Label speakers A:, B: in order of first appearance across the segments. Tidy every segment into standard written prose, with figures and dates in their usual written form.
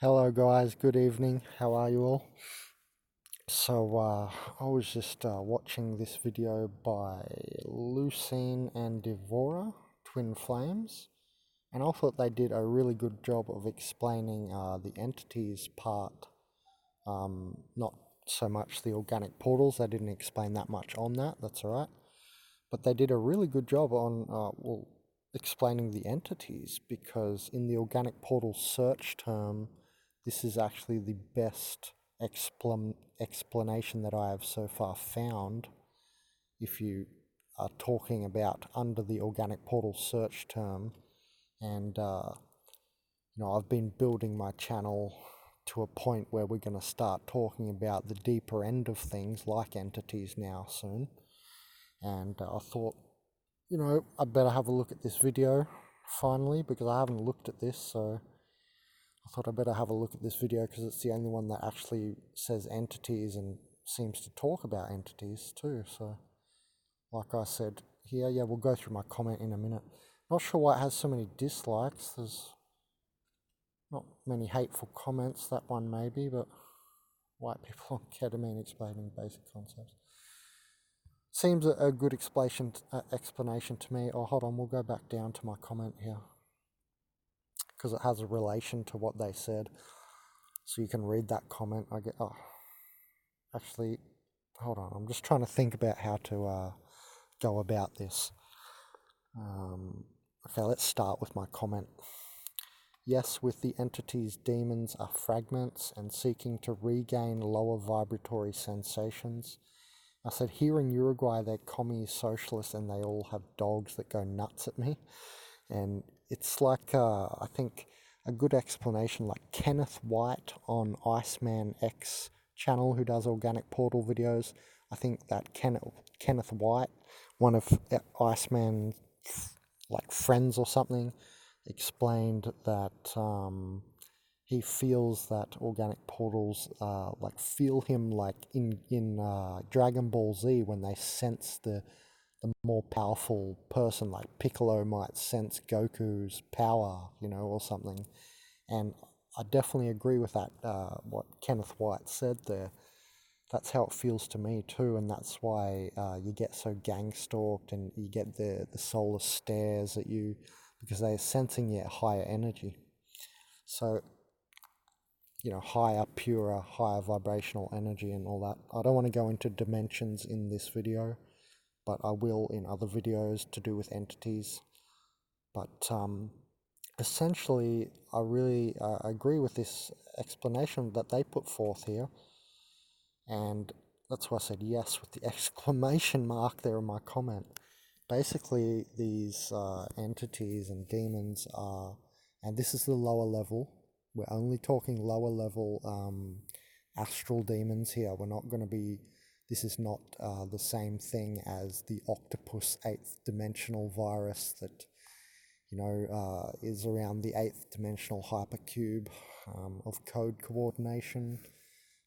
A: Hello guys, good evening. How are you all? So I was just watching this video by Lucine and Devora, Twin Flames, and I thought they did a really good job of explaining the entities part. Not so much the organic portals, they didn't explain that much on that, that's alright. But they did a really good job on, explaining the entities, because in the organic portal search term, this is actually the best explanation that I have so far found. If you are talking about under the organic portal search term, and I've been building my channel to a point where we're going to start talking about the deeper end of things like entities now soon. And I thought, I better have a look at this video finally, because I haven't looked at this, so I thought I better have a look at this video because it's the only one that actually says entities and seems to talk about entities too. So, like I said here, yeah, we'll go through my comment in a minute. Not sure why it has so many dislikes. There's not many hateful comments, that one maybe, but white people on ketamine explaining basic concepts. Seems a good explanation to me. Oh, hold on, we'll go back down to my comment here, because it has a relation to what they said. So you can read that comment. Actually, hold on. I'm just trying to think about how to go about this. Okay, let's start with my comment. Yes, with the entities, demons are fragments and seeking to regain lower vibratory sensations. I said, here in Uruguay, they're commie socialists and they all have dogs that go nuts at me. And it's like, I think, a good explanation, like Kenneth White on Iceman X channel, who does organic portal videos. I think that Kenneth White, one of Iceman's like friends or something, explained that he feels that organic portals like feel him like in Dragon Ball Z, when they sense the more powerful person, like Piccolo might sense Goku's power, or something. And I definitely agree with that, what Kenneth White said there. That's how it feels to me too, and that's why you get so gang stalked and you get the soulless stares at you, because they're sensing your higher energy. So, higher, purer, higher vibrational energy and all that. I don't want to go into dimensions in this video, but I will in other videos to do with entities. But essentially, I really agree with this explanation that they put forth here. And that's why I said yes with the exclamation mark there in my comment. Basically, these entities and demons are, and this is the lower level, we're only talking lower level astral demons here. We're not going to be, this is not the same thing as the octopus 8th dimensional virus that, is around the 8th dimensional hypercube of code coordination.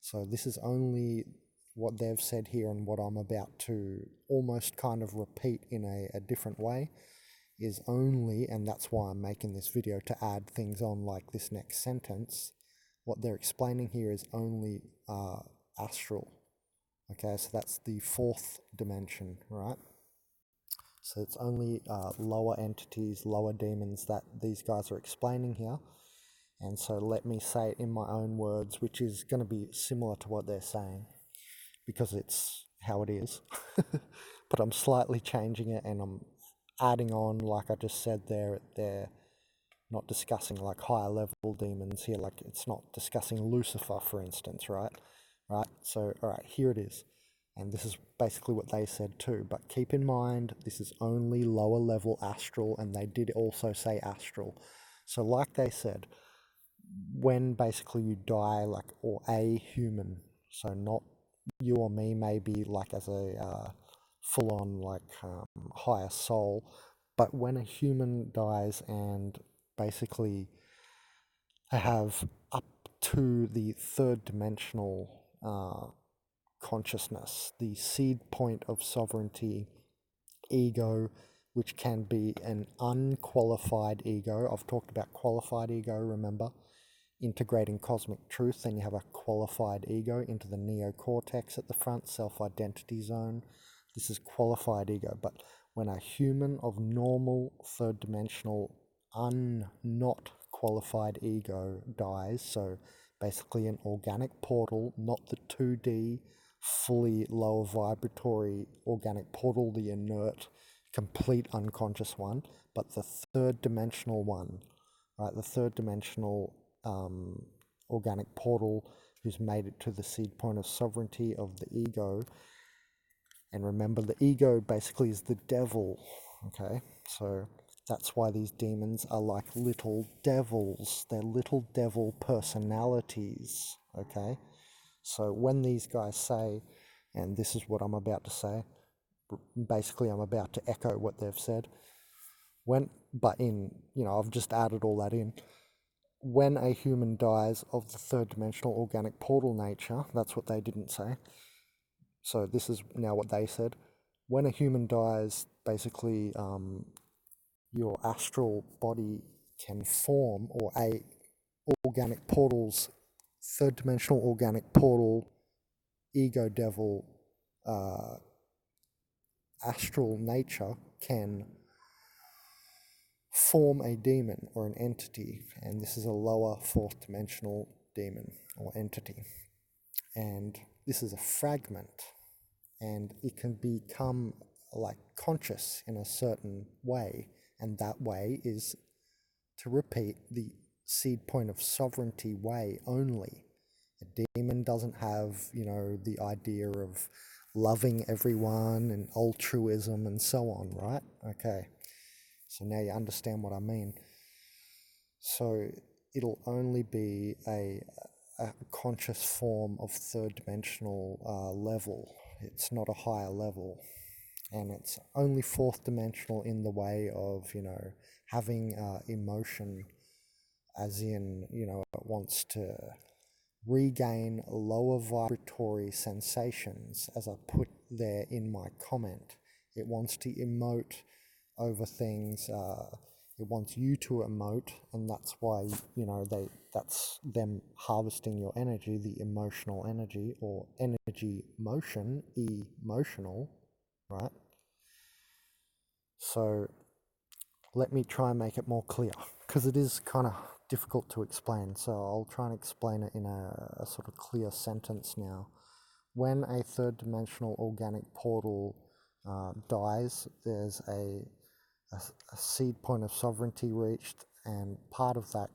A: So this is only what they've said here, and what I'm about to almost kind of repeat in a different way is only, and that's why I'm making this video, to add things on like this next sentence. What they're explaining here is only astral. Okay, so that's the 4th dimension, right? So it's only lower entities, lower demons that these guys are explaining here. And so let me say it in my own words, which is going to be similar to what they're saying, because it's how it is. But I'm slightly changing it, and I'm adding on, like I just said there, they're not discussing like higher level demons here, like it's not discussing Lucifer, for instance, right? So, all right, here it is. And this is basically what they said too, but keep in mind, this is only lower level astral, and they did also say astral. So like they said, when basically you die, like, or a human, so not you or me, maybe like as a full-on like higher soul, but when a human dies and basically have up to the 3rd dimensional consciousness, the seed point of sovereignty ego, which can be an unqualified ego. I've talked about qualified ego, remember? integrating cosmic truth. Then you have a qualified ego into the neocortex at the front, self-identity zone. This is qualified ego. But when a human of normal third dimensional not qualified ego dies, so basically an organic portal, not the 2D fully lower vibratory organic portal, the inert complete unconscious one, but the third dimensional one, right? The third dimensional organic portal who's made it to the seed point of sovereignty of the ego. And remember, the ego basically is the devil, okay? So that's why these demons are like little devils. They're little devil personalities, okay? So when these guys say, and this is what I'm about to say, basically I'm about to echo what they've said, I've just added all that in. When a human dies of the third dimensional organic portal nature, that's what they didn't say. So this is now what they said. When a human dies, basically your astral body can form, or a organic portal's third dimensional organic portal ego devil astral nature can form a demon or an entity, and this is a lower fourth dimensional demon or entity, and this is a fragment, and it can become like conscious in a certain way, and that way is to repeat the seed point of sovereignty way only. A demon doesn't have, the idea of loving everyone and altruism and so on, right? Okay, so now you understand what I mean. So it'll only be a conscious form of third dimensional level. It's not a higher level, and it's only fourth dimensional in the way of having emotion, as in it wants to regain lower vibratory sensations, as I put there in my comment. It wants to emote over things. It wants you to emote, and that's why that's them harvesting your energy, the emotional energy, or energy motion, emotional, right? So let me try and make it more clear, because it is kind of difficult to explain. So I'll try and explain it in a sort of clear sentence now. When a third dimensional organic portal dies, there's a seed point of sovereignty reached, and part of that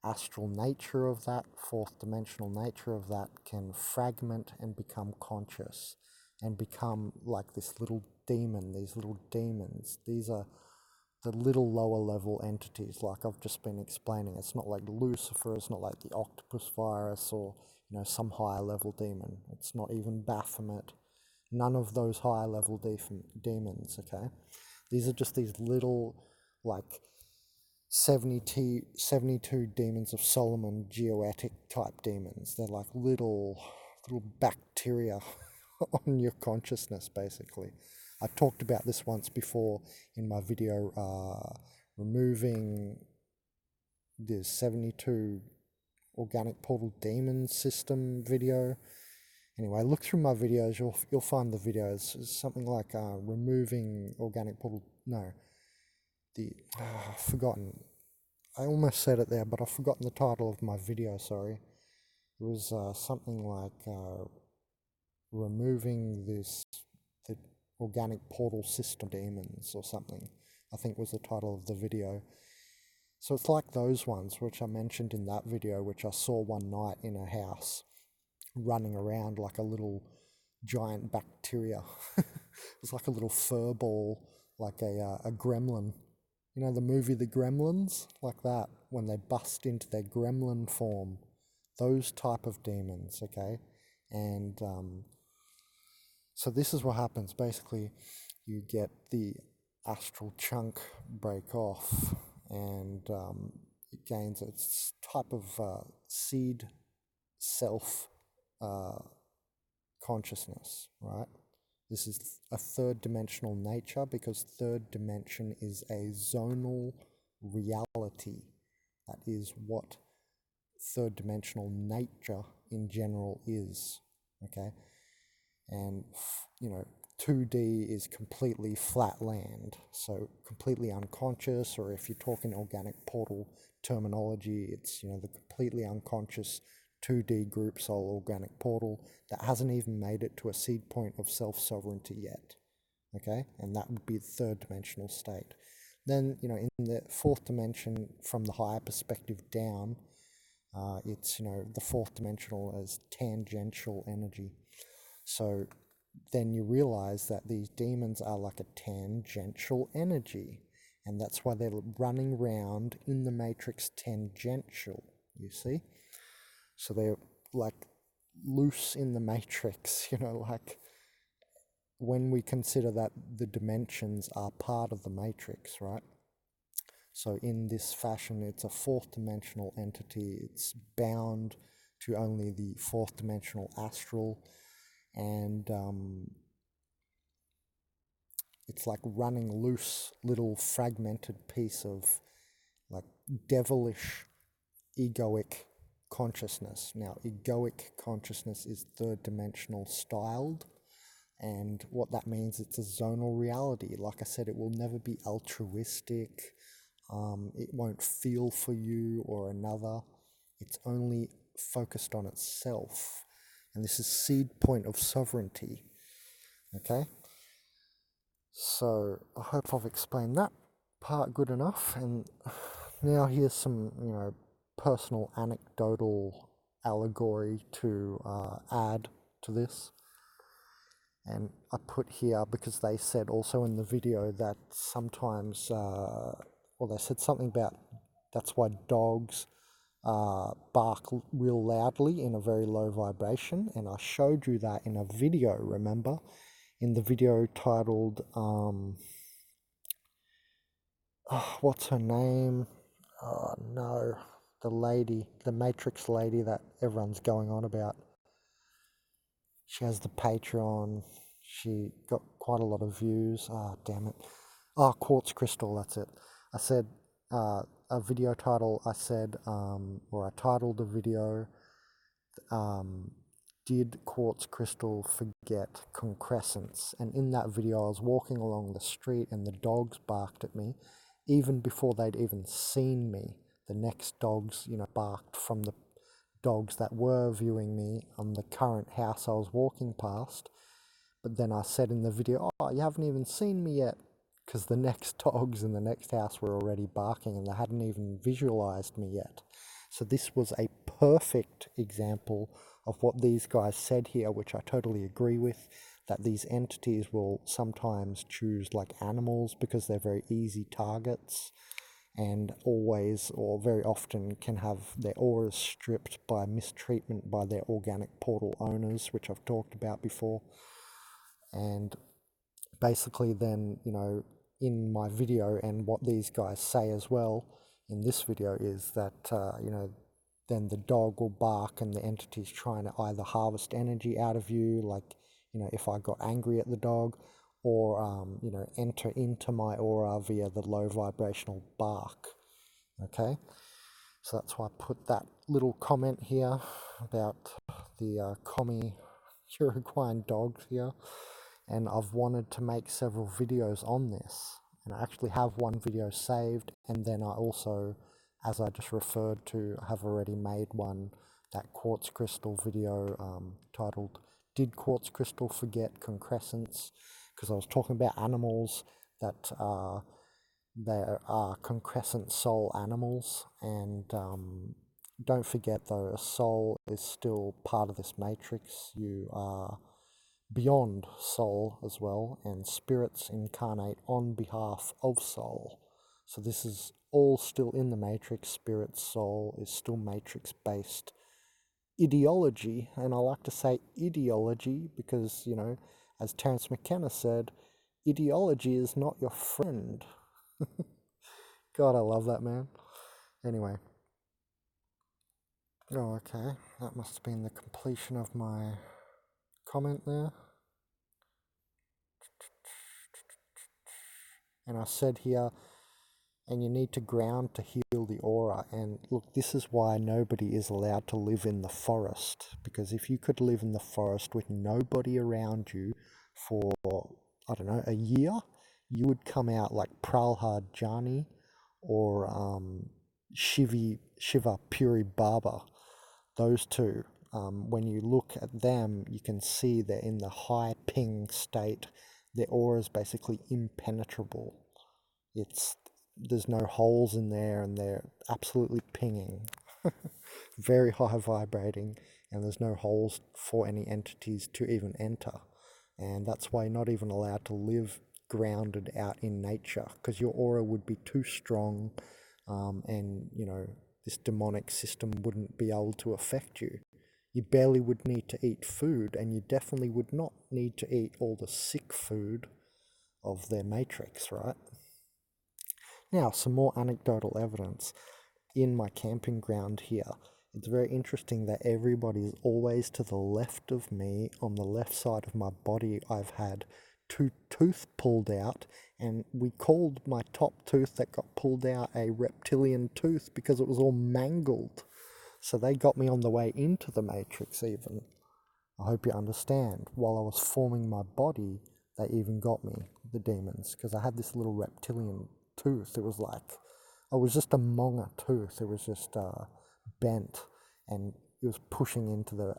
A: astral nature of that, fourth dimensional nature of that, can fragment and become conscious and become like this little demon, these little demons. These are the little lower level entities, like I've just been explaining. It's not like Lucifer, it's not like the octopus virus or some higher level demon. It's not even Baphomet. None of those higher level demons, okay? These are just these little, like 72 demons of Solomon, geoetic type demons. They're like little bacteria on your consciousness, basically. I talked about this once before in my video removing the 72 organic portal demon system video. Anyway, look through my videos, you'll find the videos. It's something like removing organic portal. No, I've forgotten. I almost said it there, but I've forgotten the title of my video. Sorry, it was something like removing the organic portal system demons or something, I think was the title of the video. So it's like those ones which I mentioned in that video, which I saw one night in a house running around like a little giant bacteria. It was like a little fur ball, like a gremlin. You know the movie The Gremlins? Like that, when they bust into their gremlin form. Those type of demons, okay? And so this is what happens. Basically, you get the astral chunk break off, and it gains its type of seed self consciousness, right? This is a third dimensional nature, because third dimension is a zonal reality. That is what third dimensional nature in general is. Okay, and 2D is completely flat land, so completely unconscious, or if you're talking organic portal terminology, it's the completely unconscious 2D group soul organic portal that hasn't even made it to a seed point of self-sovereignty yet. Okay, and that would be the third dimensional state. Then in the fourth dimension, from the higher perspective down, it's the fourth dimensional as tangential energy. So then you realize that these demons are like a tangential energy, and that's why they're running around in the matrix tangential, you see? So they're like loose in the matrix, like when we consider that the dimensions are part of the matrix, right? So in this fashion, it's a fourth dimensional entity. It's bound to only the fourth dimensional astral, and it's like running loose little fragmented piece of like devilish egoic consciousness. Now, egoic consciousness is third dimensional styled, and what that means, it's a zonal reality. Like I said, it will never be altruistic. It won't feel for you or another. It's only focused on itself, and this is seed point of sovereignty. Okay, so I hope I've explained that part good enough, and now here's some personal anecdotal allegory to add to this. And I put here because they said also in the video that sometimes they said something about that's why dogs bark real loudly in a very low vibration, and I showed you that in a video, remember, in the video titled what's her name? Oh no, the Matrix lady that everyone's going on about. She has the Patreon. She got quite a lot of views. Damn it. Quartz Crystal, that's it. I said a video title, I titled the video, Did Quartz Crystal Forget Concrescence? And in that video, I was walking along the street and the dogs barked at me. Even before they'd even seen me, the next dogs, barked from the dogs that were viewing me on the current house I was walking past. But then I said in the video, you haven't even seen me yet, because the next dogs in the next house were already barking and they hadn't even visualized me yet. So this was a perfect example of what these guys said here, which I totally agree with, that these entities will sometimes choose like animals because they're very easy targets, and always or very often can have their auras stripped by mistreatment by their organic portal owners, which I've talked about before. And basically then, in my video, and what these guys say as well in this video, is that, then the dog will bark and the entity's trying to either harvest energy out of you, like, if I got angry at the dog, or, enter into my aura via the low vibrational bark. Okay, so that's why I put that little comment here about the commie Uruguayan dogs here. And I've wanted to make several videos on this, and I actually have one video saved, and then I also, as I just referred to, have already made one, that Quartz Crystal video titled Did Quartz Crystal Forget Concrescence? Because I was talking about animals that there are concrescent soul animals, and don't forget though, a soul is still part of this matrix. You are beyond soul as well, and spirits incarnate on behalf of soul. So this is all still in the matrix. Spirit, soul is still matrix based ideology, and I like to say ideology because, as Terence McKenna said, ideology is not your friend. God, I love that man. Anyway. Oh, okay. That must have been the completion of my comment there. And I said here, and you need to ground to heal the aura. And look, this is why nobody is allowed to live in the forest, because if you could live in the forest with nobody around you for, I don't know, a year, you would come out like Prahlad Jani or Shiva Puri Baba. Those two, when you look at them, you can see they're in the high ping state. Their aura is basically impenetrable. There's no holes in there, and they're absolutely pinging. Very high vibrating, and there's no holes for any entities to even enter. And that's why you're not even allowed to live grounded out in nature, because your aura would be too strong, and this demonic system wouldn't be able to affect you. You barely would need to eat food, and you definitely would not need to eat all the sick food of their matrix, right? Now, some more anecdotal evidence. In my camping ground here, it's very interesting that everybody is always to the left of me. On the left side of my body, I've had 2 tooth pulled out, and we called my top tooth that got pulled out a reptilian tooth because it was all mangled. So they got me on the way into the matrix even. I hope you understand. While I was forming my body, they even got me, the demons, because I had this little reptilian tooth. It was like, I was just a monger tooth. It was just bent, and it was pushing into the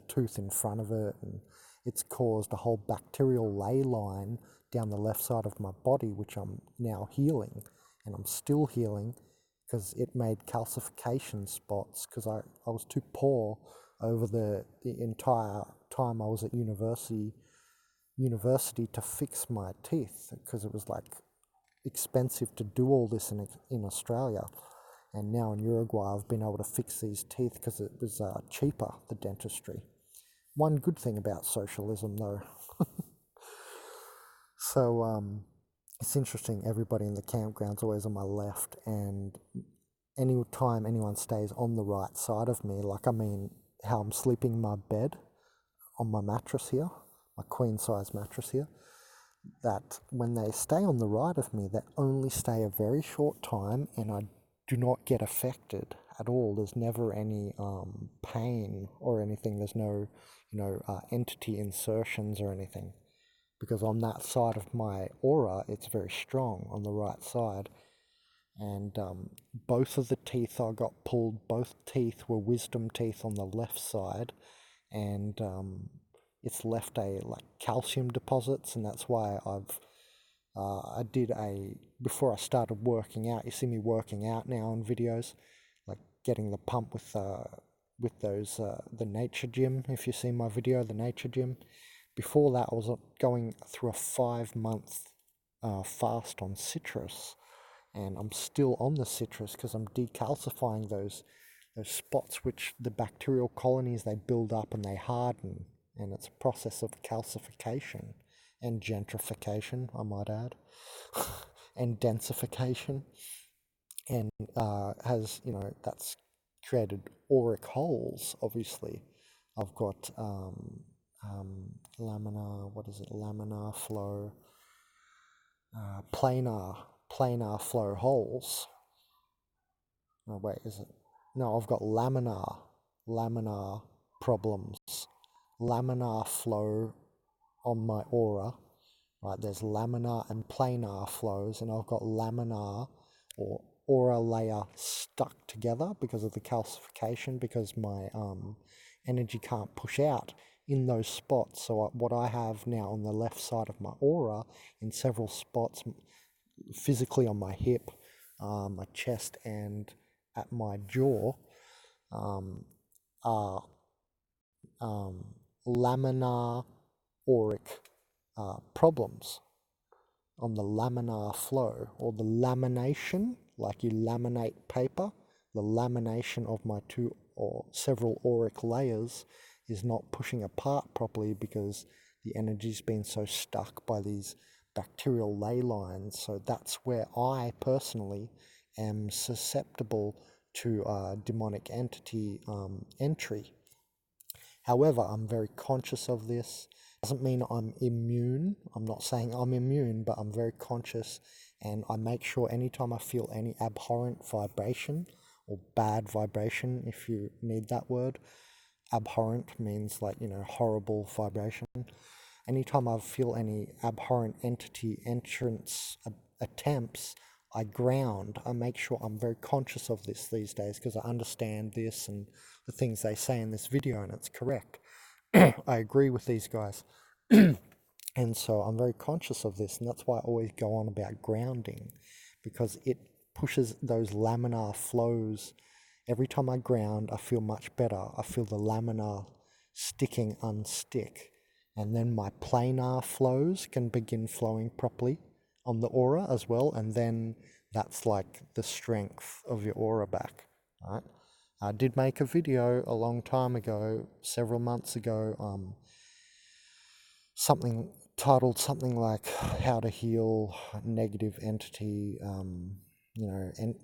A: tooth in front of it, and it's caused a whole bacterial ley line down the left side of my body, which I'm now healing, and I'm still healing because it made calcification spots, because I was too poor over the entire time I was at university to fix my teeth, because it was like expensive to do all this in Australia. And now in Uruguay I've been able to fix these teeth because it was cheaper, the dentistry. One good thing about socialism though. So it's interesting, everybody in the campground's always on my left, and any time anyone stays on the right side of me, how I'm sleeping in my bed on my mattress here, my queen size mattress here, that when they stay on the right of me, they only stay a very short time, and I do not get affected at all. There's never any pain or anything. There's no entity insertions or anything, because on that side of my aura it's very strong, on the right side. And both of the teeth I got pulled, both teeth were wisdom teeth on the left side, and it's left calcium deposits, and that's why I did before I started working out. You see me working out now on videos, like getting the pump with those the Nature Gym. If you see my video, the Nature Gym. Before that, I was going through a 5-month fast on citrus, and I'm still on the citrus because I'm decalcifying those spots, which the bacterial colonies, they build up and they harden, and it's a process of calcification and gentrification, I might add, and densification, and that's created auric holes. Obviously, I've got laminar flow, planar flow holes. No, wait, is it? No, I've got laminar problems, laminar flow on my aura. Right, there's laminar and planar flows, and I've got laminar or aura layer stuck together because of the calcification, because my energy can't push out in those spots. So what I have now on the left side of my aura, in several spots, physically on my hip, my chest, and at my jaw, are laminar auric problems on the laminar flow, or the lamination, like you laminate paper. The lamination of my 2 or several auric layers is not pushing apart properly because the energy's been so stuck by these bacterial ley lines. So that's where I personally am susceptible to demonic entity entry. However, I'm very conscious of this. Doesn't mean I'm immune. I'm not saying I'm immune, but I'm very conscious, and I make sure anytime I feel any abhorrent vibration or bad vibration, if you need that word, abhorrent means like, horrible vibration. Anytime I feel any abhorrent entity entrance attempts, I ground. I make sure I'm very conscious of this these days because I understand this and the things they say in this video, and it's correct. I agree with these guys. And so I'm very conscious of this, and that's why I always go on about grounding, because it pushes those laminar flows. Every time I ground, I feel much better. I feel the laminar sticking unstick, and then my planar flows can begin flowing properly on the aura as well, and then that's like the strength of your aura back, right? I did make a video a long time ago, several months ago, something titled something like how to heal negative entity,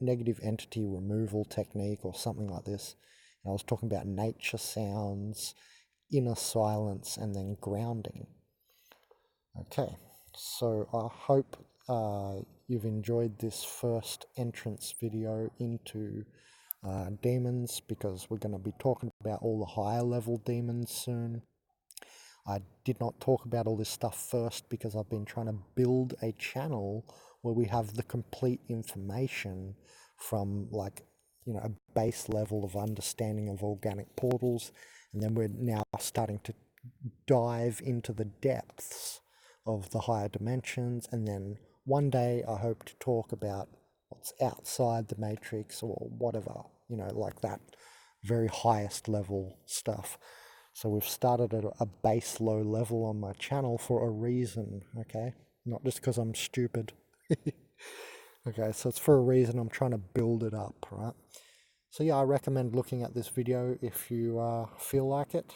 A: negative entity removal technique or something like this. And I was talking about nature sounds, inner silence, and then grounding. Okay, so I hope you've enjoyed this first entrance video into demons, because we're going to be talking about all the higher level demons soon. I did not talk about all this stuff first because I've been trying to build a channel where we have the complete information from a base level of understanding of organic portals, and then we're now starting to dive into the depths of the higher dimensions, and then one day I hope to talk about what's outside the matrix or whatever, like that very highest level stuff. So we've started at a base low level on my channel for a reason, okay? Not just because I'm stupid. Okay, so it's for a reason. I'm trying to build it up, right? So yeah, I recommend looking at this video if you feel like it.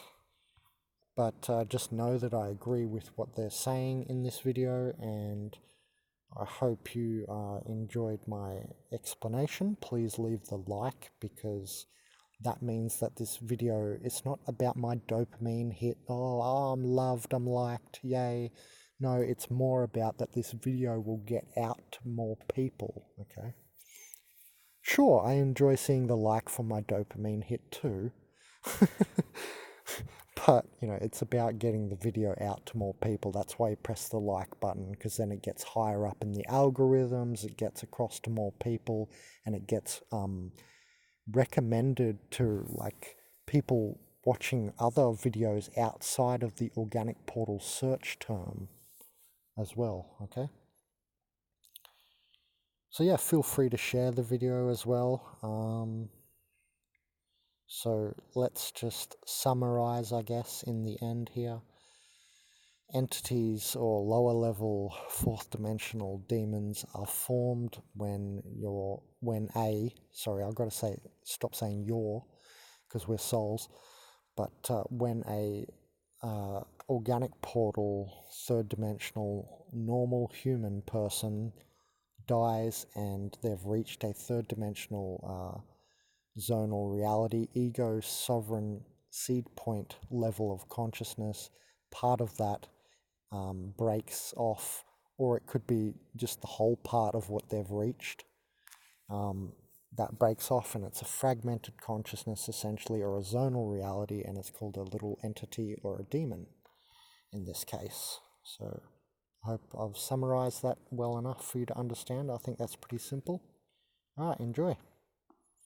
A: But just know that I agree with what they're saying in this video, and I hope you enjoyed my explanation. Please leave the like, because that means that this video, it's not about my dopamine hit, oh, I'm loved, I'm liked, yay. No, it's more about that this video will get out to more people, okay? Sure, I enjoy seeing the like from my dopamine hit too. But, it's about getting the video out to more people. That's why you press the like button, because then it gets higher up in the algorithms, it gets across to more people, and it gets recommended to people watching other videos outside of the organic portal search term as well, okay? So yeah, feel free to share the video as well. So let's just summarize, I guess, in the end here. Entities or lower level fourth dimensional demons are formed when I've got to stop saying your, because we're souls, but when a organic portal, third dimensional, normal human person dies and they've reached a third dimensional zonal reality, ego, sovereign, seed point level of consciousness, part of that breaks off, or it could be just the whole part of what they've reached. That breaks off, and it's a fragmented consciousness essentially, or a zonal reality, and it's called a little entity or a demon in this case. So I hope I've summarized that well enough for you to understand. I think that's pretty simple. All right, enjoy.